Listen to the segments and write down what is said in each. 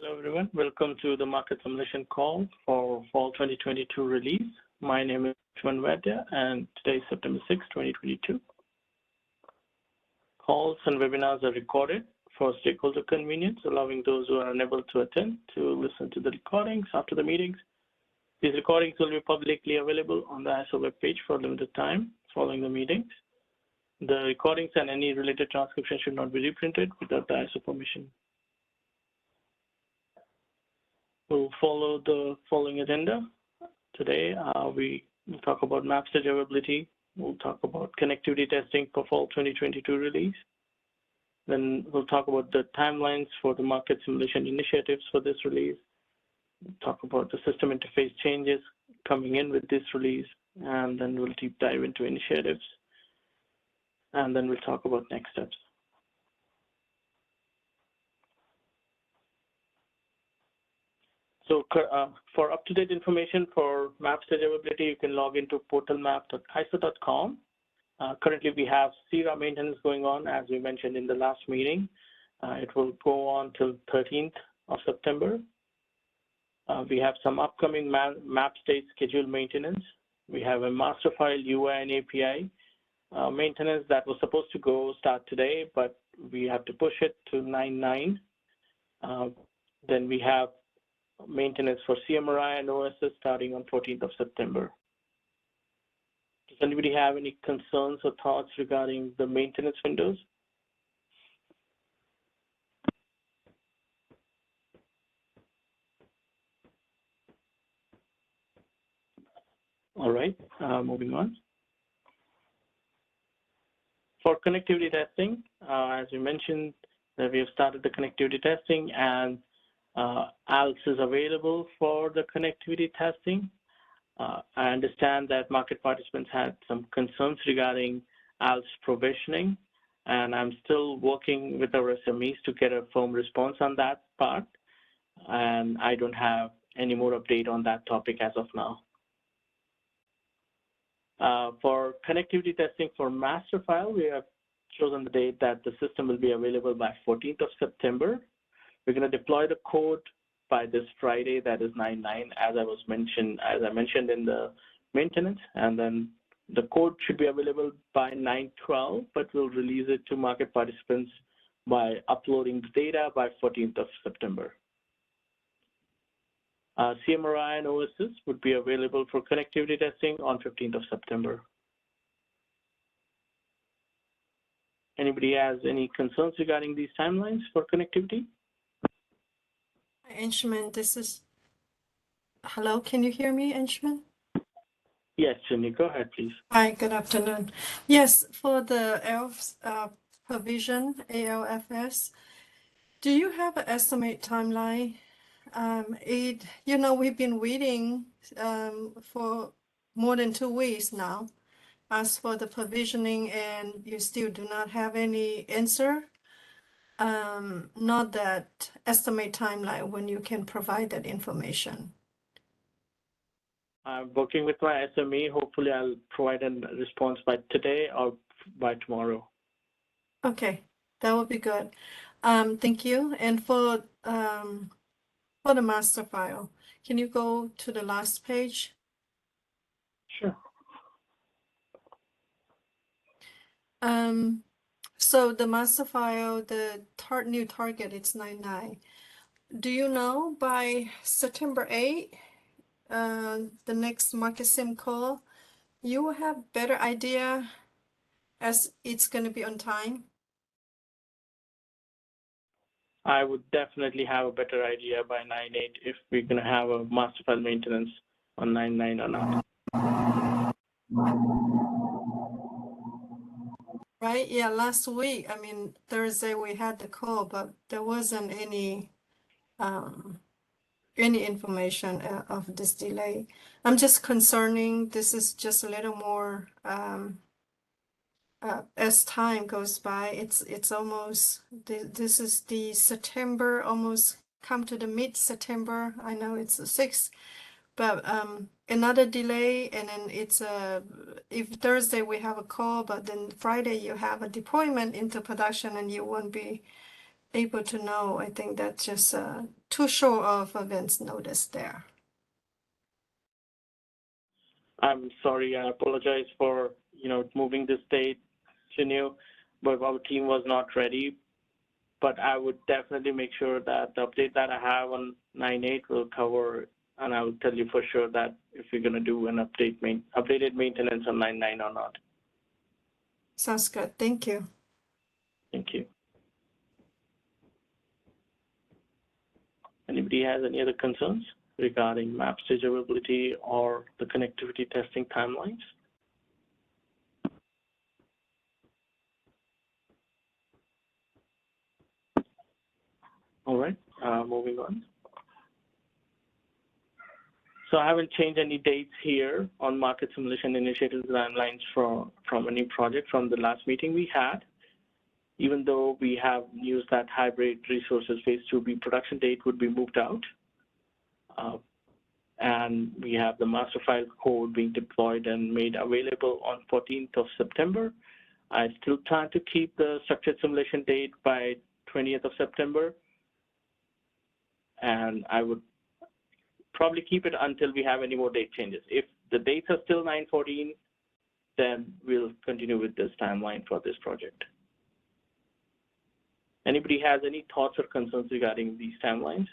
Hello, everyone. Welcome to the market simulation call for fall 2022 release. My name is Vaidya, and today is September 6, 2022. Calls and webinars are recorded for stakeholder convenience, allowing those who are unable to attend to listen to the recordings after the meetings. These recordings will be publicly available on the ISO webpage for a limited time following the meetings. The recordings and any related transcription should not be reprinted without the ISO permission. We'll follow the following agenda. Today, we will talk about map stage availability. We'll talk about connectivity testing for fall 2022 release. Then we'll talk about the timelines for the market simulation initiatives for this release. We'll talk about the system interface changes coming in with this release, and then we'll deep dive into initiatives. And then we'll talk about next steps. So for up-to-date information for map stage availability, you can log into portalmap.iso.com. Currently, we have CERA maintenance going on, as we mentioned in the last meeting. It will go on till 13th of September. We have some upcoming map stage scheduled maintenance. We have a master file UI and API maintenance that was supposed to start today, but we have to push it to 9/9. Then we have maintenance for CMRI and OSS starting on 14th of September. Does anybody have any concerns or thoughts regarding the maintenance windows? All right, moving on. For connectivity testing, as we mentioned, that we have started the connectivity testing, and ALS is available for the connectivity testing. I understand that market participants had some concerns regarding ALS provisioning, and I'm still working with our SMEs to get a firm response on that part, and I don't have any more update on that topic as of now. For connectivity testing for master file, we have chosen the date that the system will be available by 14th of September. We're going to deploy the code by this Friday, that is 9/9, as I mentioned in the maintenance, and then the code should be available by 9/12, but we'll release it to market participants by uploading the data by 14th of September. CMRI and OSS would be available for connectivity testing on 15th of September. Anybody has any concerns regarding these timelines for connectivity? Anshuman, hello, can you hear me, Anshuman? Yes, Jenny, go ahead, please. Hi, good afternoon. Yes, for the ELF provision, ALFS, do you have an estimate timeline? We've been waiting for more than 2 weeks now as for the provisioning, and you still do not have any answer. Not that estimate timeline when you can provide that information. I'm working with my SME. Hopefully, I'll provide a response by today or by tomorrow. Okay, that would be good. Thank you. And for the master file, can you go to the last page? Sure. So the master file, the new target, it's 9/9. Do you know by September 8, the next market sim call, you will have better idea as it's going to be on time? I would definitely have a better idea by 9/8 if we're going to have a master file maintenance on 9/9 or not. Right? Yeah, last week, Thursday we had the call, but there wasn't any information of this delay. I'm just concerning, this is just a little more, as time goes by, it's almost, this is the September, almost come to the mid-September. I know it's the 6th, but another delay, and then it's if Thursday we have a call, but then Friday you have a deployment into production, and you won't be able to know. I think that's just too short of advance notice there. I'm sorry, I apologize for, moving this date, Janil, but our team was not ready. But I would definitely make sure that the update that I have on 9.8 will cover, and I will tell you for sure that if you're going to do an updated maintenance on 9.9 or not. Sounds good. Thank you. Thank you. Anybody has any other concerns regarding map stage availability or the connectivity testing timelines? All right, moving on. So I haven't changed any dates here on market simulation initiatives timelines from a new project from the last meeting we had. Even though we have news that hybrid resources phase 2B production date would be moved out. And we have the master file code being deployed and made available on 14th of September. I still plan to keep the structured simulation date by 20th of September. And I would probably keep it until we have any more date changes. If the dates are still 9/14, then we'll continue with this timeline for this project. Anybody has any thoughts or concerns regarding these timelines?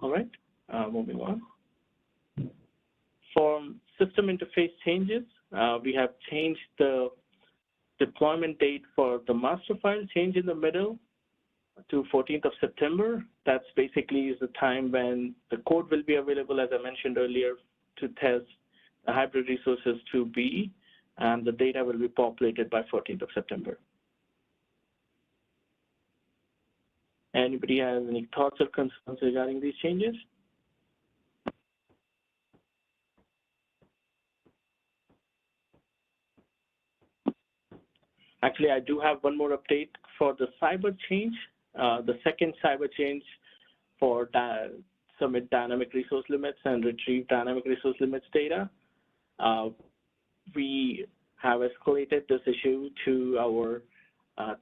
All right, moving on. For system interface changes, we have changed the deployment date for the master file change in the middle to 14th of September. That's basically is the time when the code will be available, as I mentioned earlier, to test the hybrid resources 2B, and the data will be populated by 14th of September. Anybody has any thoughts or concerns regarding these changes? Actually, I do have one more update for the cyber change. The second cyber change for submit dynamic resource limits and retrieve dynamic resource limits data. We have escalated this issue to our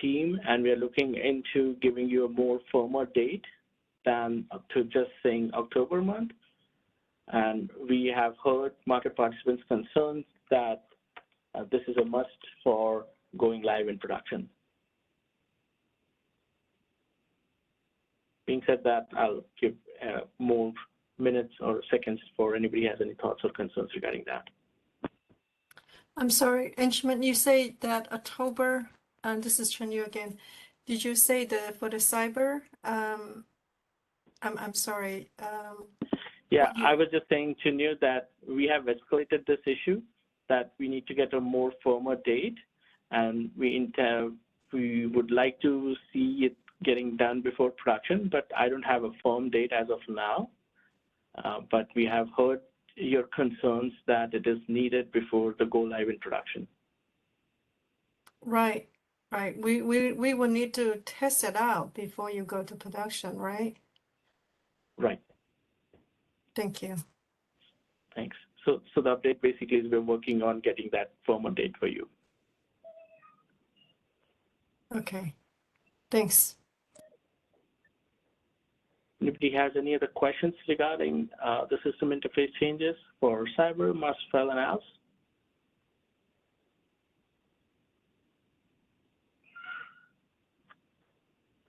team, and we are looking into giving you a more firmer date than to just saying October month. And we have heard market participants' concerns that this is a must for going live in production. Being said that, I'll give more minutes or seconds for anybody has any thoughts or concerns regarding that. I'm sorry, Enchman, you say that October, and this is Chenyu again. Did you say that for the cyber? I'm sorry. Yeah, I was just saying, Chenyu, that we have escalated this issue, that we need to get a more firmer date, and we would like to see it getting done before production, but I don't have a firm date as of now. But we have heard your concerns that it is needed before the go live in production. Right, right. We will need to test it out before you go to production, right? Right. Thank you. Thanks. So the update basically is we're working on getting that firmer date for you. Okay, thanks. Anybody has any other questions regarding the system interface changes for cyber, master file, and ALS?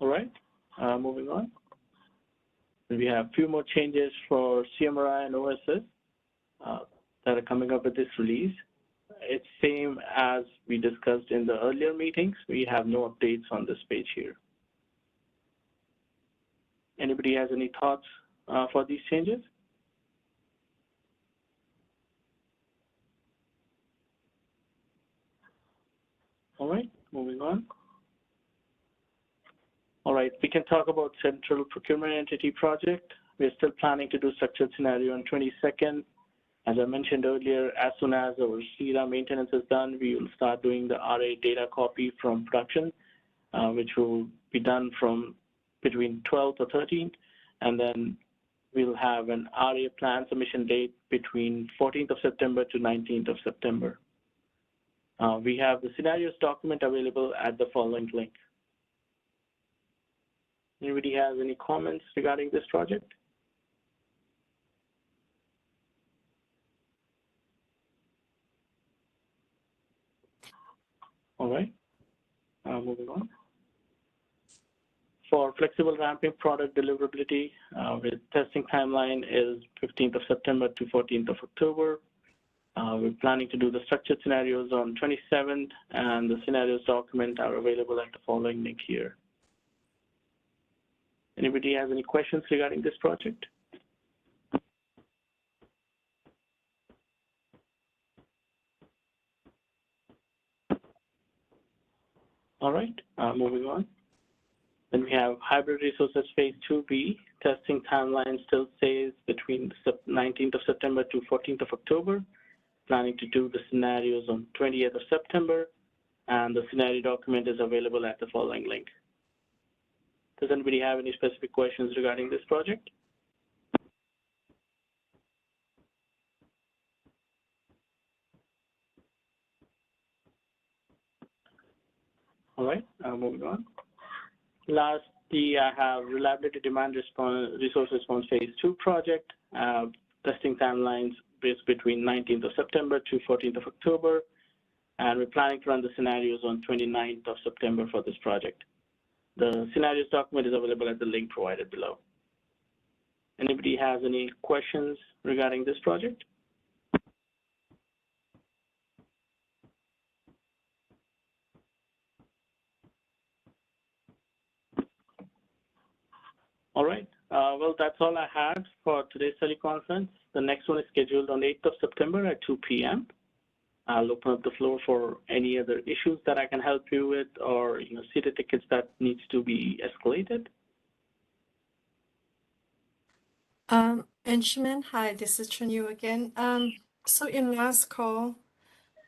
All right, moving on. We have a few more changes for CMRI and OSS that are coming up with this release. It's same as we discussed in the earlier meetings. We have no updates on this page here. Anybody has any thoughts for these changes? All right, moving on. All right, we can talk about Central Procurement Entity Project. We're still planning to do structured scenario on 22nd. As I mentioned earlier, as soon as our CERA maintenance is done, we will start doing the RA data copy from production, which will be done from between 12th or 13th. And then we'll have an RA plan submission date between 14th of September to 19th of September. We have the scenarios document available at the following link. Anybody has any comments regarding this project? All right, moving on. For flexible ramping product deliverability, with testing timeline is 15th of September to 14th of October. We're planning to do the structured scenarios on 27th, and the scenarios document are available at the following link here. Anybody has any questions regarding this project? All right, moving on. Then we have hybrid resources phase 2B. Testing timeline still stays between 19th of September to 14th of October. Planning to do the scenarios on 20th of September, and the scenario document is available at the following link. Does anybody have any specific questions regarding this project? All right, moving on. Lastly, I have reliability demand resource response phase 2 project. Testing timelines is between 19th of September to 14th of October, and we're planning to run the scenarios on 29th of September for this project. The scenarios document is available at the link provided below. Anybody has any questions regarding this project? All right, well, that's all I had for today's teleconference. The next one is scheduled on 8th of September at 2 p.m. I'll open up the floor for any other issues that I can help you with, or CETA tickets that needs to be escalated. Anshuman, hi, this is Chunyu again. So in last call,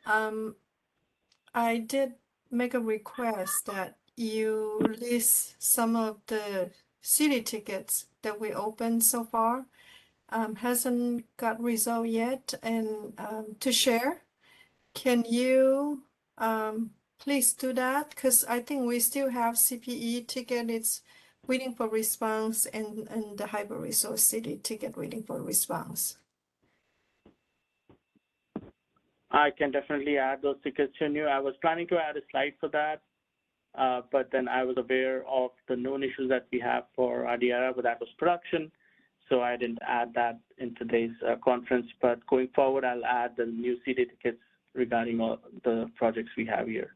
I did make a request that you list some of the city tickets that we opened so far. Hasn't got result yet, and to share. Can you please do that? Because I think we still have CPE ticket. It's waiting for response, and the hybrid resource city ticket waiting for response. I can definitely add those tickets to you. I was planning to add a slide for that, but then I was aware of the known issues that we have for RDRR, but that was production. So I didn't add that in today's conference, but going forward, I'll add the new CD tickets regarding all the projects we have here.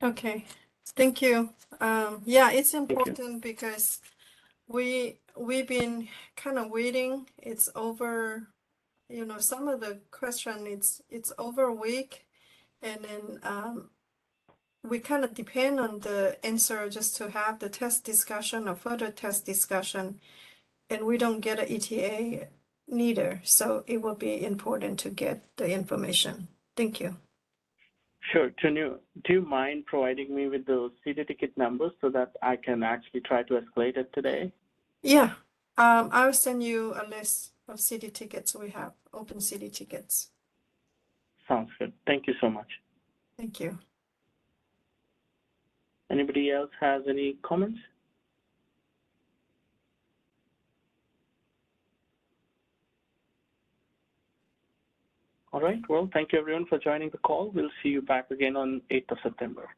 Okay, thank you. Yeah, it's important because we've been kind of waiting. It's over, some of the question it's over a week, and then we kind of depend on the answer just to have the test discussion or further test discussion, and we don't get an ETA neither. So it will be important to get the information. Thank you. Sure. Chunyu, do you mind providing me with the CD ticket numbers so that I can actually try to escalate it today? Yeah, I'll send you a list of CD tickets we have, open CD tickets. Sounds good. Thank you so much. Thank you. Anybody else has any comments? All right. Well, thank you everyone for joining the call. We'll see you back again on 8th of September.